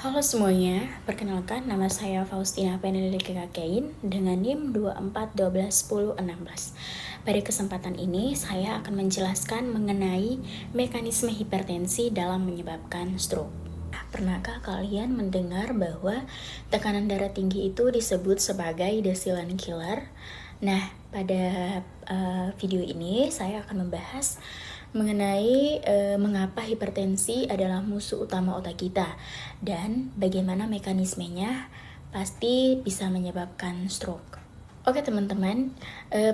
Halo semuanya, perkenalkan nama saya Faustina Peneliti-Kakain dengan NIM 24121016. Pada kesempatan ini, saya akan menjelaskan mengenai mekanisme hipertensi dalam menyebabkan stroke. Pernahkah kalian mendengar bahwa tekanan darah tinggi itu disebut sebagai the silent killer? Nah, pada video ini saya akan membahas mengenai mengapa hipertensi adalah musuh utama otak kita dan bagaimana mekanismenya pasti bisa menyebabkan stroke. Oke teman-teman,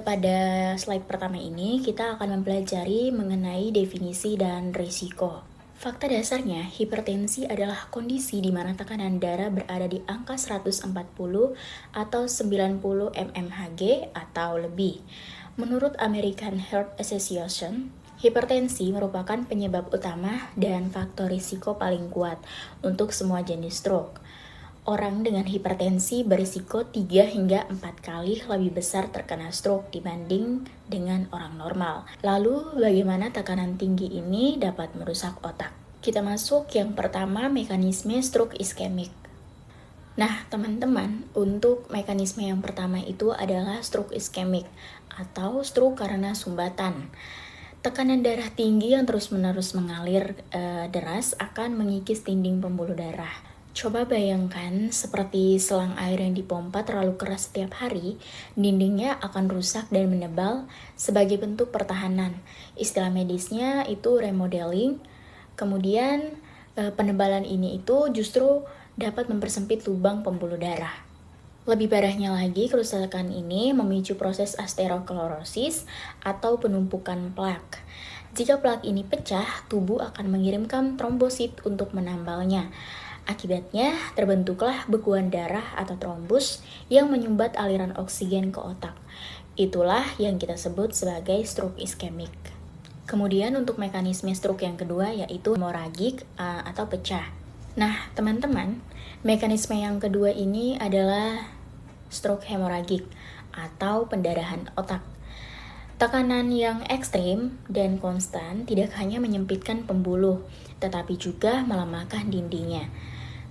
pada slide pertama ini kita akan mempelajari mengenai definisi dan risiko. Fakta dasarnya, hipertensi adalah kondisi di mana tekanan darah berada di angka 140 atau 90 mmHg atau lebih. Menurut American Heart Association, hipertensi merupakan penyebab utama dan faktor risiko paling kuat untuk semua jenis stroke. Orang dengan hipertensi berisiko 3 hingga 4 kali lebih besar terkena stroke dibanding dengan orang normal. Lalu, bagaimana tekanan tinggi ini dapat merusak otak? Kita masuk yang pertama, mekanisme stroke iskemik. Nah, teman-teman, untuk mekanisme yang pertama itu adalah stroke iskemik atau stroke karena sumbatan. Tekanan darah tinggi yang terus-menerus mengalir deras akan mengikis dinding pembuluh darah. Coba bayangkan seperti selang air yang dipompa terlalu keras setiap hari, dindingnya akan rusak dan menebal sebagai bentuk pertahanan. Istilah medisnya itu remodeling. Kemudian penebalan ini itu justru dapat mempersempit lubang pembuluh darah. Lebih parahnya lagi, kerusakan ini memicu proses aterosklerosis atau penumpukan plak. Jika plak ini pecah, tubuh akan mengirimkan trombosit untuk menambalnya. Akibatnya, terbentuklah bekuan darah atau trombus yang menyumbat aliran oksigen ke otak. Itulah yang kita sebut sebagai stroke iskemik. Kemudian untuk mekanisme stroke yang kedua yaitu hemoragik atau pecah. Nah, teman-teman, mekanisme yang kedua ini adalah stroke hemoragik atau pendarahan otak. Tekanan yang ekstrim dan konstan tidak hanya menyempitkan pembuluh, tetapi juga melemahkan dindingnya.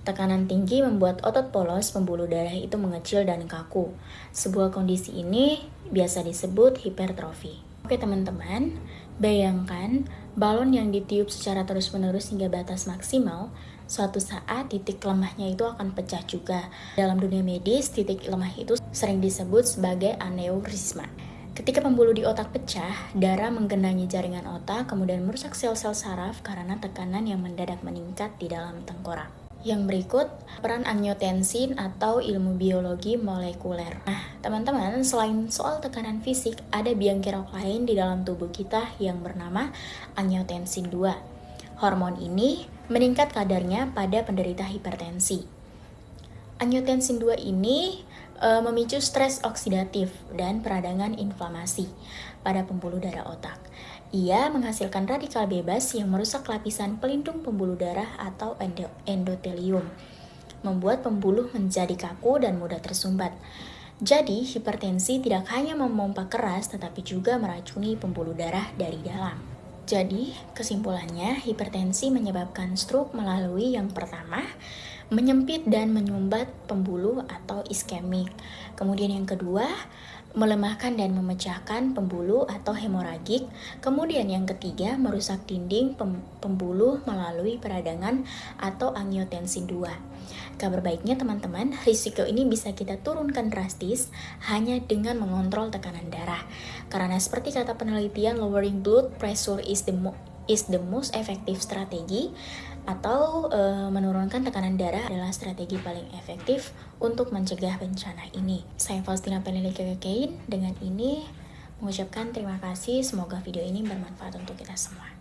Tekanan tinggi membuat otot polos pembuluh darah itu mengecil dan kaku. Sebuah kondisi ini biasa disebut hipertrofi. Oke teman-teman, bayangkan balon yang ditiup secara terus-menerus hingga batas maksimal, suatu saat titik lemahnya itu akan pecah juga. Dalam dunia medis, titik lemah itu sering disebut sebagai aneurisma. Ketika pembuluh di otak pecah, darah menggenangi jaringan otak, kemudian merusak sel-sel saraf karena tekanan yang mendadak meningkat di dalam tengkorak. Yang berikut, peran angiotensin atau ilmu biologi molekuler. Nah, teman-teman, selain soal tekanan fisik, ada biang kerok lain di dalam tubuh kita yang bernama angiotensin 2. Hormon ini meningkat kadarnya pada penderita hipertensi. Angiotensin 2 ini memicu stres oksidatif dan peradangan inflamasi pada pembuluh darah otak. Ia menghasilkan radikal bebas yang merusak lapisan pelindung pembuluh darah atau endotelium, membuat pembuluh menjadi kaku dan mudah tersumbat. Jadi, hipertensi tidak hanya memompa keras tetapi juga meracuni pembuluh darah dari dalam. Jadi, kesimpulannya, hipertensi menyebabkan stroke melalui yang pertama, menyempit dan menyumbat pembuluh atau iskemik. Kemudian yang kedua, melemahkan dan memecahkan pembuluh atau hemoragik. Kemudian yang ketiga, merusak dinding pembuluh melalui peradangan atau angiotensin 2. Kabar baiknya teman-teman, risiko ini bisa kita turunkan drastis hanya dengan mengontrol tekanan darah. Karena seperti kata penelitian, lowering blood pressure is the most effective strategy, atau menurunkan tekanan darah adalah strategi paling efektif untuk mencegah bencana ini. Saya Faustina Peneliti-Kakain dengan ini mengucapkan terima kasih. Semoga video ini bermanfaat untuk kita semua.